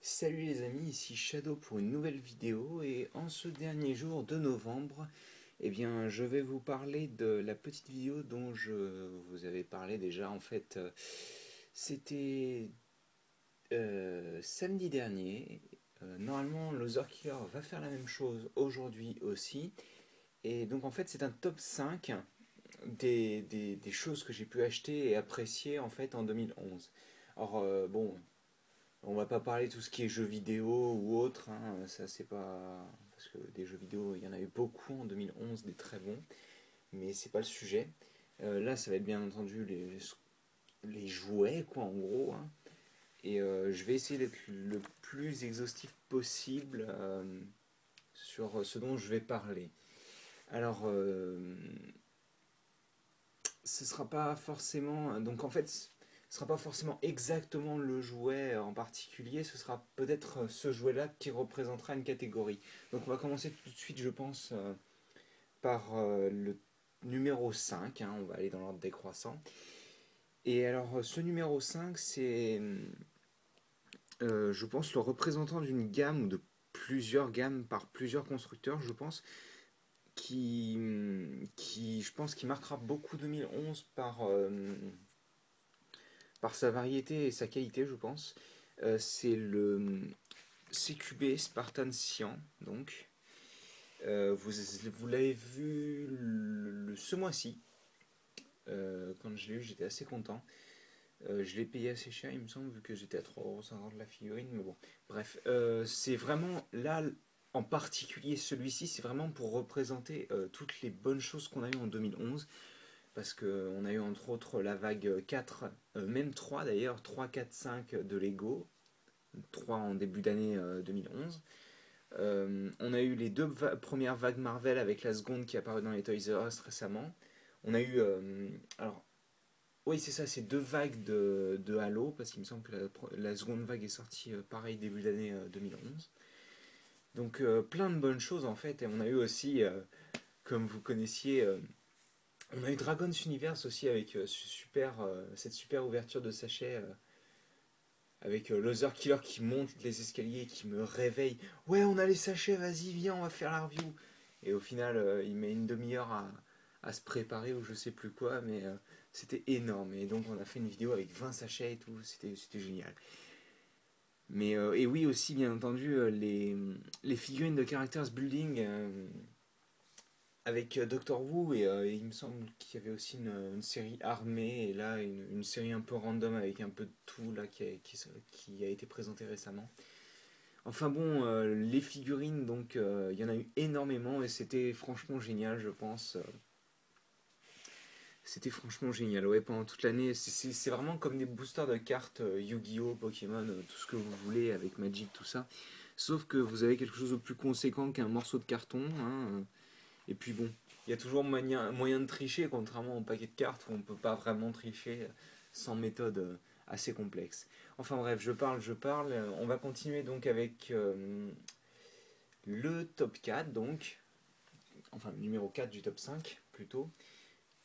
Salut les amis, ici Shadow pour une nouvelle vidéo et en ce dernier jour de novembre, je vais vous parler de la petite vidéo dont je vous avais parlé déjà. C'était samedi dernier. Normalement, Loser Killer va faire la même chose aujourd'hui aussi. Et donc en fait, c'est un top 5 des choses que j'ai pu acheter et apprécier en fait en 2011. Bon, on va pas parler de tout ce qui est jeux vidéo ou autre, hein, ça c'est pas. Parce que des jeux vidéo, il y en a eu beaucoup en 2011, des très bons, mais c'est pas le sujet. Là, ça va être bien entendu les jouets, quoi, en gros, hein. Je vais essayer d'être le plus exhaustif possible sur ce dont je vais parler. Alors, ce sera pas forcément. Donc en fait, ce sera pas forcément exactement le jouet en particulier, ce sera peut-être ce jouet-là qui représentera une catégorie. Donc on va commencer tout de suite, je pense, par le numéro 5, hein, on va aller dans l'ordre décroissant. Ce numéro 5, c'est, je pense, le représentant d'une gamme ou de plusieurs gammes par plusieurs constructeurs, je pense, je pense, qui marquera beaucoup 2011 par sa variété et sa qualité, je pense. C'est le CQB Spartan Cyan, donc. Vous l'avez vu ce mois-ci. Quand je l'ai eu, j'étais assez content. Je l'ai payé assez cher, il me semble, vu que j'étais à 3,50 € de la figurine. Mais bon, bref. C'est vraiment là, en particulier celui-ci, c'est vraiment pour représenter toutes les bonnes choses qu'on a eues en 2011. Parce qu'on a eu entre autres la vague 4, même 3 d'ailleurs, 3, 4, 5 de Lego, 3 en début d'année 2011. On a eu les deux premières vagues Marvel avec la seconde qui est apparue dans les Toys R Us récemment. On a eu. Alors, oui, c'est ça, c'est deux vagues de Halo, parce qu'il me semble que la seconde vague est sortie pareil début d'année 2011. Donc, plein de bonnes choses en fait. Et on a eu aussi, comme vous connaissiez, on a eu Dragon's Universe aussi avec cette super ouverture de sachet avec Loser Killer qui monte les escaliers et qui me réveille. Ouais, on a les sachets, vas-y, viens, on va faire la review. Et au final, il met une demi-heure à se préparer ou je sais plus quoi, mais c'était énorme. Et donc, on a fait une vidéo avec 20 sachets et tout, c'était génial. Et oui, aussi, bien entendu, les figurines de Characters Building avec Doctor Who, et il me semble qu'il y avait aussi une série armée, et là, une série un peu random avec un peu de tout là, qui a été présentée récemment. Enfin bon, les figurines, donc il y en a eu énormément et c'était franchement génial, je pense. C'était franchement génial, ouais, pendant toute l'année. C'est vraiment comme des boosters de cartes Yu-Gi-Oh, Pokémon, tout ce que vous voulez avec Magic, tout ça. Sauf que vous avez quelque chose de plus conséquent qu'un morceau de carton, hein. Et puis bon, il y a toujours moyen de tricher, contrairement au paquet de cartes où on ne peut pas vraiment tricher sans méthode assez complexe. Enfin bref, je parle. On va continuer donc avec le top 4, donc, enfin le numéro 4 du top 5 plutôt,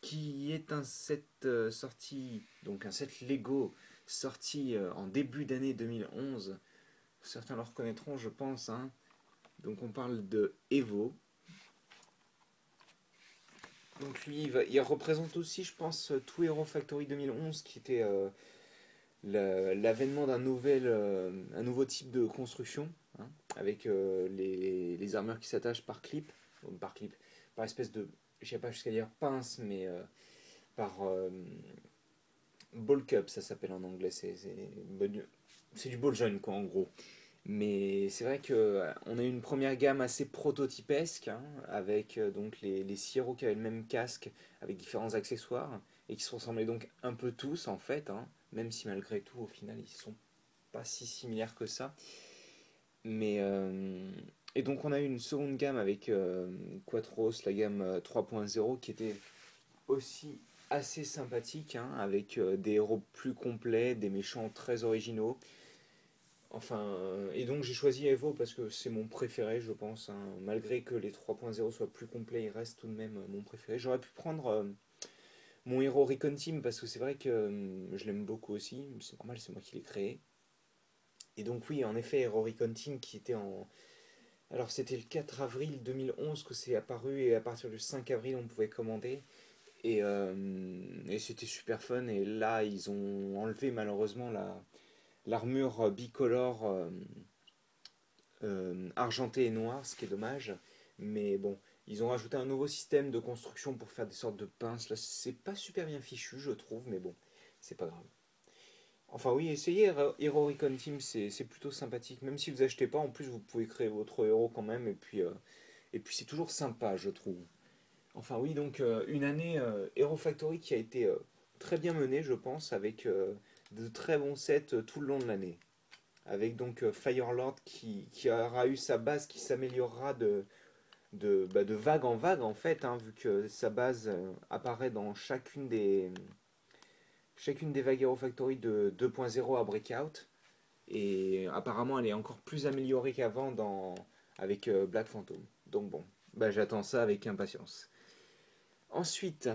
qui est un set sorti, donc un set Lego sorti en début d'année 2011. Certains le reconnaîtront, je pense, hein. Donc on parle de Evo. Donc lui, il représente aussi, je pense, tout Hero Factory 2011, qui était l'avènement un nouveau type de construction, hein, avec les armures qui s'attachent par clip, par clip, par espèce de, je sais pas jusqu'à dire pince, mais par ball cup, ça s'appelle en anglais, c'est du ball joint, quoi, en gros. Mais c'est vrai que on a eu une première gamme assez prototypesque, hein, avec donc les 6 héros qui avaient le même casque avec différents accessoires et qui se ressemblaient donc un peu tous en fait, hein, même si malgré tout au final ils sont pas si similaires que ça. Mais et donc on a eu une seconde gamme avec Quatros, la gamme 3.0 qui était aussi assez sympathique, hein, avec des héros plus complets, des méchants très originaux. Enfin, et donc j'ai choisi Evo parce que c'est mon préféré, je pense, hein. Malgré que les 3.0 soient plus complets, il reste tout de même mon préféré. J'aurais pu prendre mon héros Recon Team parce que c'est vrai que je l'aime beaucoup aussi. C'est normal, c'est moi qui l'ai créé. Et donc oui, en effet, Hero Recon Team qui était en... Alors c'était le 4 avril 2011 que c'est apparu et à partir du 5 avril on pouvait commander. Et c'était super fun. Et là ils ont enlevé malheureusement l'armure bicolore argenté et noir, ce qui est dommage. Mais bon, ils ont rajouté un nouveau système de construction pour faire des sortes de pinces. Là, c'est pas super bien fichu, je trouve, mais bon, c'est pas grave. Enfin oui, essayez Hero Recon Team, c'est plutôt sympathique. Même si vous achetez pas, en plus vous pouvez créer votre héros quand même. Et puis c'est toujours sympa, je trouve. Enfin oui, donc une année Hero Factory qui a été très bien menée, je pense, avec de très bons sets tout le long de l'année. Avec donc Firelord qui aura eu sa base qui s'améliorera de vague en vague en fait, hein, vu que sa base apparaît dans chacune des vagues Hero Factory de 2.0 à Breakout. Et apparemment elle est encore plus améliorée qu'avant avec Black Phantom. Donc bon, bah, j'attends ça avec impatience. Ensuite,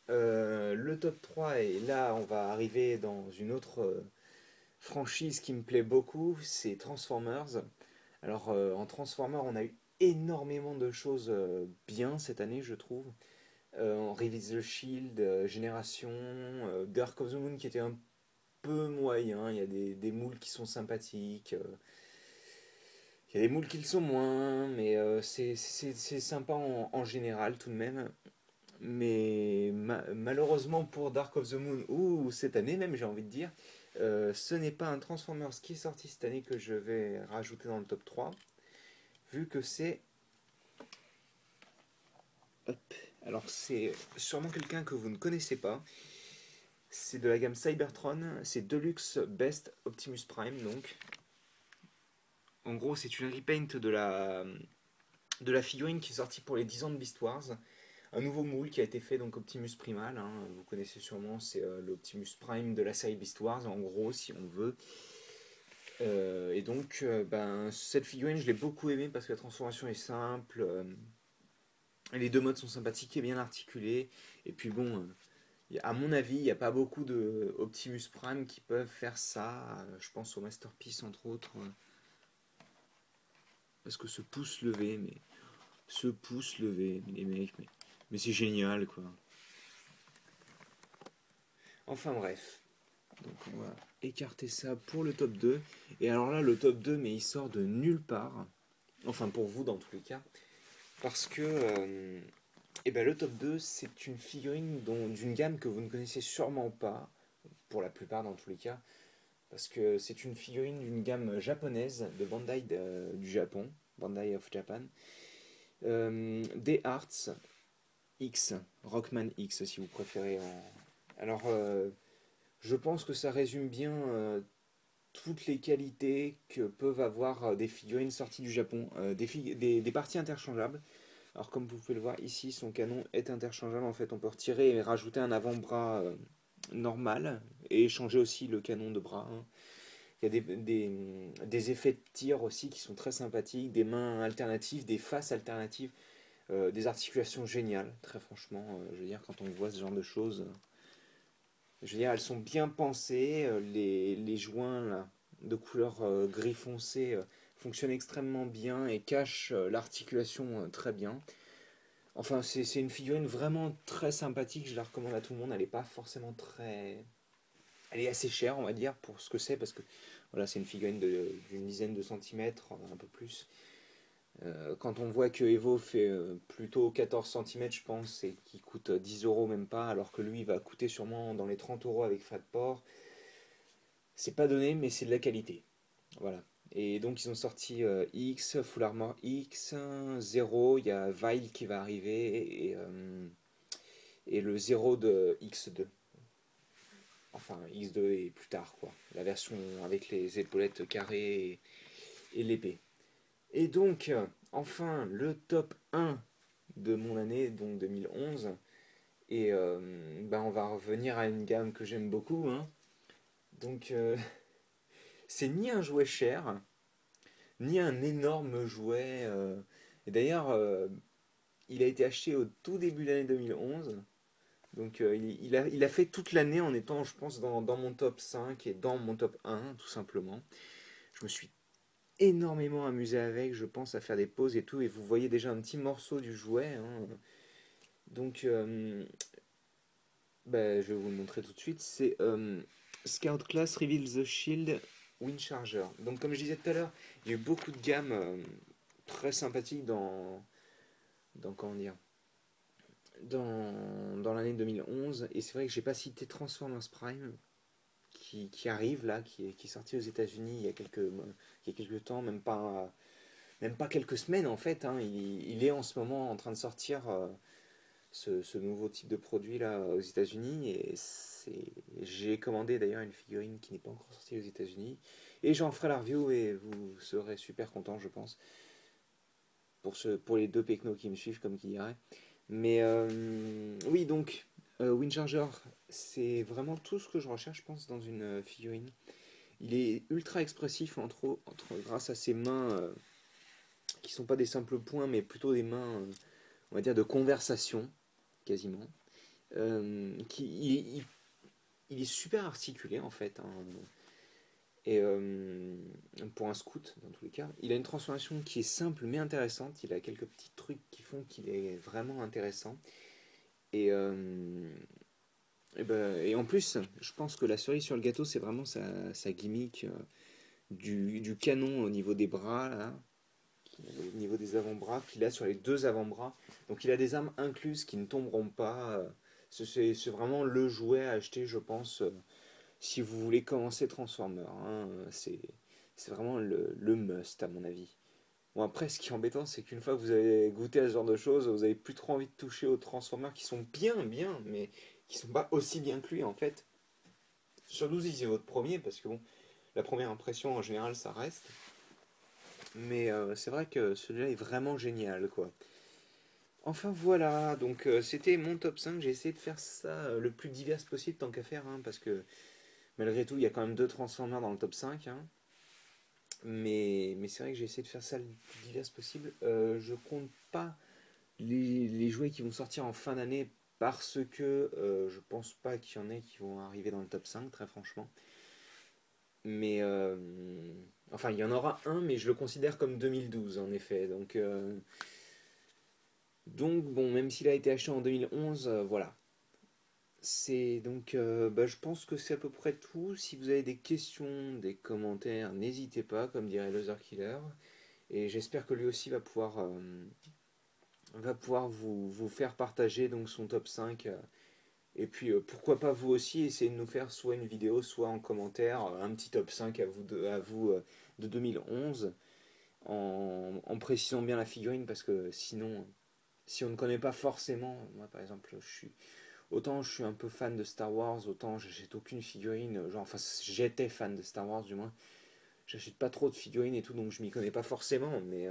le top 3, et là on va arriver dans une autre franchise qui me plaît beaucoup, c'est Transformers. Alors en Transformers, on a eu énormément de choses bien cette année, je trouve. On Release the Shield, Génération, Dark of the Moon qui était un peu moyen. Il y a des moules qui sont sympathiques. Il y a des moules qui le sont moins, mais c'est sympa en général tout de même. Mais malheureusement pour Dark of the Moon, ou cette année même, j'ai envie de dire, ce n'est pas un Transformers qui est sorti cette année que je vais rajouter dans le top 3, vu que c'est... Hop. Alors c'est sûrement quelqu'un que vous ne connaissez pas. C'est de la gamme Cybertron, c'est Deluxe Best Optimus Prime donc. En gros c'est une repaint de la figurine qui est sortie pour les 10 ans de Beast Wars. Un nouveau moule qui a été fait, donc Optimus Primal, hein, vous connaissez sûrement, c'est l'Optimus Prime de la série Beast Wars, en gros, si on veut. Et donc, ben, cette figurine, je l'ai beaucoup aimée parce que la transformation est simple, les deux modes sont sympathiques et bien articulés. Et puis bon, à mon avis, il n'y a pas beaucoup de Optimus Prime qui peuvent faire ça. Je pense au Masterpiece, entre autres. Parce que ce pouce levé, mais... Ce pouce levé, les mecs, mais c'est génial, quoi. Enfin bref. Donc on va écarter ça pour le top 2. Et alors là, le top 2, mais il sort de nulle part. Enfin pour vous dans tous les cas. Parce que eh ben, le top 2, c'est une figurine d'une gamme que vous ne connaissez sûrement pas. Pour la plupart dans tous les cas. Parce que c'est une figurine d'une gamme japonaise de Bandai du Japon. Bandai of Japan. Des Arts X. Rockman X si vous préférez. Alors... je pense que ça résume bien toutes les qualités que peuvent avoir des figurines sorties du Japon. Des parties interchangeables. Alors comme vous pouvez le voir ici, son canon est interchangeable. En fait, on peut retirer et rajouter un avant-bras normal et échanger aussi le canon de bras, hein. Il y a des effets de tir aussi qui sont très sympathiques, des mains alternatives, des faces alternatives, des articulations géniales, très franchement. Je veux dire, quand on voit ce genre de choses, je veux dire, elles sont bien pensées. Les joints là, de couleur gris foncé fonctionnent extrêmement bien et cachent l'articulation très bien. Enfin, c'est une figurine vraiment très sympathique. Je la recommande à tout le monde. Elle n'est pas forcément très... Elle est assez chère, on va dire, pour ce que c'est, parce que voilà, c'est une figurine d'une dizaine de centimètres, un peu plus. Quand on voit que Evo fait plutôt 14 cm, je pense, et qui coûte 10 euros même pas, alors que lui va coûter sûrement dans les 30 euros avec frais de port, c'est pas donné, mais c'est de la qualité. Voilà. Et donc ils ont sorti X, Full Armor X, 0, il y a Vile qui va arriver, et le 0 de X2. Enfin, X2 et plus tard, quoi. La version avec les épaulettes carrées et l'épée. Et donc, enfin, le top 1 de mon année, donc 2011. Et ben on va revenir à une gamme que j'aime beaucoup, hein. Donc, c'est ni un jouet cher, ni un énorme jouet. Et d'ailleurs, il a été acheté au tout début de l'année 2011. Donc il a fait toute l'année en étant, je pense, dans mon top 5 et dans mon top 1, tout simplement. Je me suis énormément amusé avec, je pense, à faire des pauses et tout. Et vous voyez déjà un petit morceau du jouet, hein. Donc, bah, je vais vous le montrer tout de suite. C'est Scout Class Reveal the Shield Wind Charger. Donc, comme je disais tout à l'heure, il y a eu beaucoup de gammes très sympathiques dans comment dire, dans l'année 2011. Et c'est vrai que j'ai pas cité Transformers Prime qui arrive là, qui est sorti aux États-Unis il y a quelques temps, même pas quelques semaines en fait, hein. Il est en ce moment en train de sortir ce nouveau type de produit là aux États-Unis et j'ai commandé d'ailleurs une figurine qui n'est pas encore sortie aux États-Unis et j'en ferai la review et vous serez super content je pense pour les deux pecnos qui me suivent comme qui dirait. Mais oui donc Windcharger c'est vraiment tout ce que je recherche je pense dans une figurine. Il est ultra expressif grâce à ses mains qui sont pas des simples poings mais plutôt des mains on va dire de conversation quasiment. Il est super articulé en fait, hein. Et pour un scout dans tous les cas, il a une transformation qui est simple mais intéressante. Il a quelques petits trucs qui font qu'il est vraiment intéressant. Et, et en plus, je pense que la cerise sur le gâteau, c'est vraiment sa gimmick du canon au niveau des bras, là, au niveau des avant-bras, qu'il a sur les deux avant-bras. Donc il a des armes incluses qui ne tomberont pas. C'est vraiment le jouet à acheter, je pense, si vous voulez commencer Transformer, hein. C'est vraiment le must, à mon avis. Bon, après, ce qui est embêtant, c'est qu'une fois que vous avez goûté à ce genre de choses, vous avez plus trop envie de toucher aux Transformers qui sont bien, mais qui sont pas aussi bien que lui, en fait. Surtout si c'est votre premier, parce que bon, la première impression, en général, ça reste. Mais c'est vrai que celui-là est vraiment génial, quoi. Enfin voilà, donc c'était mon top 5. J'ai essayé de faire ça le plus divers possible tant qu'à faire, hein, parce que malgré tout, il y a quand même deux Transformers dans le top 5, hein. Mais c'est vrai que j'ai essayé de faire ça le plus divers possible. Je compte pas les jouets qui vont sortir en fin d'année parce que je pense pas qu'il y en ait qui vont arriver dans le top 5, très franchement. Mais enfin, il y en aura un, mais je le considère comme 2012 en effet. Donc bon, même s'il a été acheté en 2011, voilà. C'est donc, bah, je pense que c'est à peu près tout. Si vous avez des questions, des commentaires, n'hésitez pas, comme dirait Loser Killer. Et j'espère que lui aussi va pouvoir vous faire partager donc son top 5. Et puis pourquoi pas vous aussi essayer de nous faire soit une vidéo, soit en commentaire, un petit top 5 à vous de 2011, en précisant bien la figurine, parce que sinon, si on ne connaît pas forcément, moi par exemple, autant je suis un peu fan de Star Wars, autant j'achète aucune figurine, genre, enfin j'étais fan de Star Wars du moins, j'achète pas trop de figurines et tout, donc je m'y connais pas forcément, mais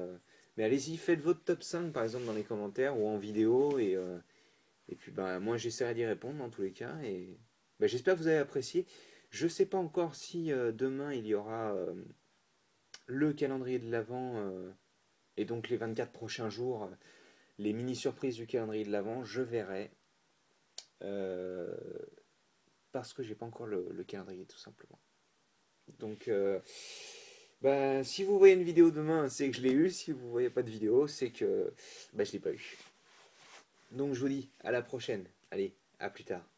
allez-y, faites votre top 5 par exemple dans les commentaires ou en vidéo, et puis bah, moi j'essaierai d'y répondre dans tous les cas, et bah, j'espère que vous avez apprécié. Je sais pas encore si demain il y aura le calendrier de l'Avent, et donc les 24 prochains jours, les mini-surprises du calendrier de l'Avent, je verrai. Euh, Parce que j'ai pas encore le calendrier tout simplement. Donc bah, si vous voyez une vidéo demain, c'est que je l'ai eu. Si vous voyez pas de vidéo, c'est que bah, je l'ai pas eu. Donc je vous dis à la prochaine. Allez, à plus tard.